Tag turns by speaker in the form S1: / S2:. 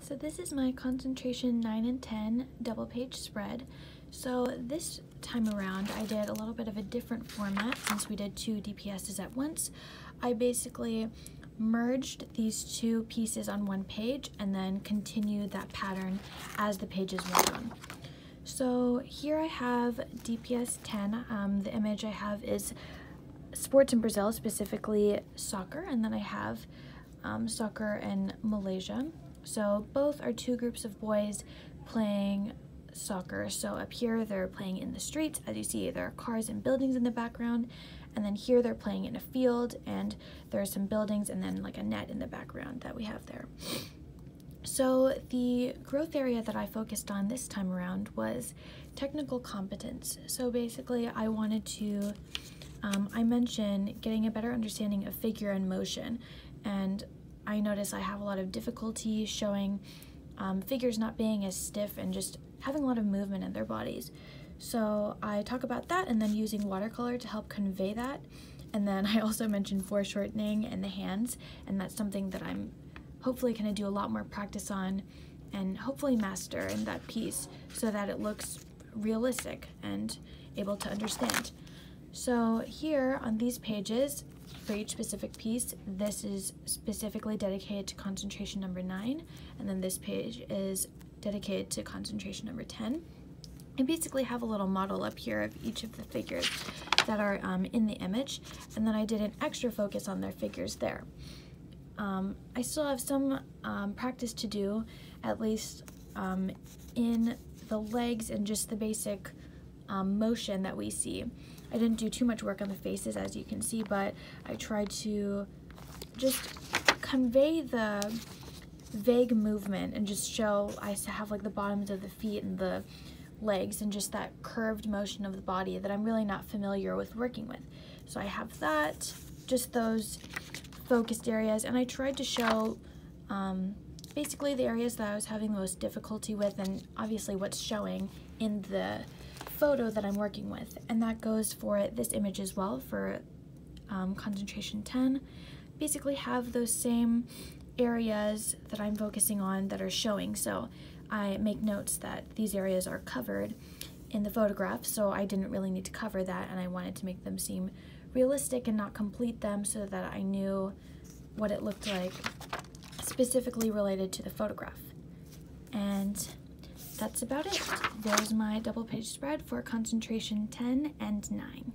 S1: So this is my concentration 9 and 10 double page spread. So this time around I did a little bit of a different format since we did 2 DPSs at once. I basically merged these two pieces on one page and then continued that pattern as the pages went on. So here I have DPS 10. The image I have is sports in Brazil, specifically soccer, and then I have soccer in Malaysia. So both are two groups of boys playing soccer. So up here they're playing in the streets. As you see, there are cars and buildings in the background, and then here they're playing in a field and there are some buildings and then like a net in the background that we have there. So the growth area that I focused on this time around was technical competence. So basically I wanted to I mentioned getting a better understanding of figure and motion, and I notice I have a lot of difficulty showing figures not being as stiff and just having a lot of movement in their bodies. So I talk about that and then using watercolor to help convey that. And then I also mentioned foreshortening and the hands, and that's something that I'm hopefully going to do a lot more practice on and hopefully master in that piece so that it looks realistic and able to understand. So here on these pages, for each specific piece, this is specifically dedicated to concentration number 9, and then this page is dedicated to concentration number 10. I basically have a little model up here of each of the figures that are in the image, and then I did an extra focus on their figures there. I still have some practice to do, at least in the legs and just the basic motion that we see. I didn't do too much work on the faces, as you can see, but I tried to just convey the vague movement and just show I have like the bottoms of the feet and the legs and just that curved motion of the body that I'm really not familiar with working with. So I have that, just those focused areas, and I tried to show basically the areas that I was having the most difficulty with, and obviously what's showing in the photo that I'm working with, and that goes for this image as well for concentration 10. Basically have those same areas that I'm focusing on that are showing, so I make notes that these areas are covered in the photograph, so I didn't really need to cover that, and I wanted to make them seem realistic and not complete them so that I knew what it looked like specifically related to the photograph. And that's about it. There's my double page spread for concentration 10 and 9.